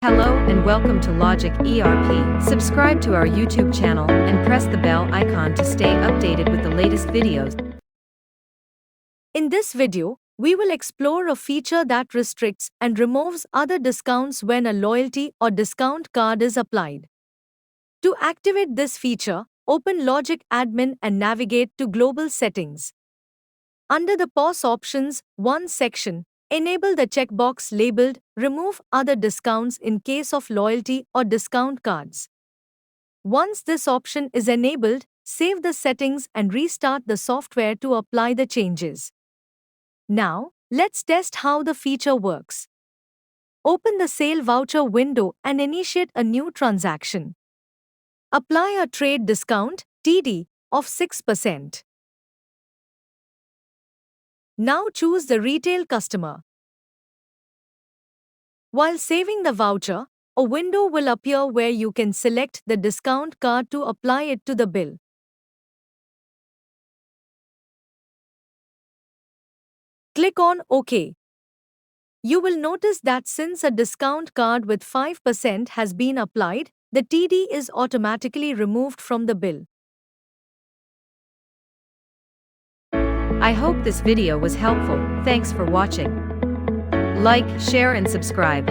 Hello and welcome to Logic ERP. Subscribe to our YouTube channel and press the bell icon to stay updated with the latest videos. In this video, we will explore a feature that restricts and removes other discounts when a loyalty or discount card is applied. To activate this feature, open Logic Admin and navigate to Global Settings. Under the Pause Options 1 section, enable the checkbox labeled Remove Other Discounts in case of loyalty or discount cards. Once this option is enabled, save the settings and restart the software to apply the changes. Now, let's test how the feature works. Open the Sale Voucher window and initiate a new transaction. Apply a trade discount, TD, of 6%. Now choose the retail customer. While saving the voucher, a window will appear where you can select the discount card to apply it to the bill. Click on OK. You will notice that since a discount card with 5% has been applied, the TD is automatically removed from the bill. I hope this video was helpful. Thanks for watching. Like, share and subscribe.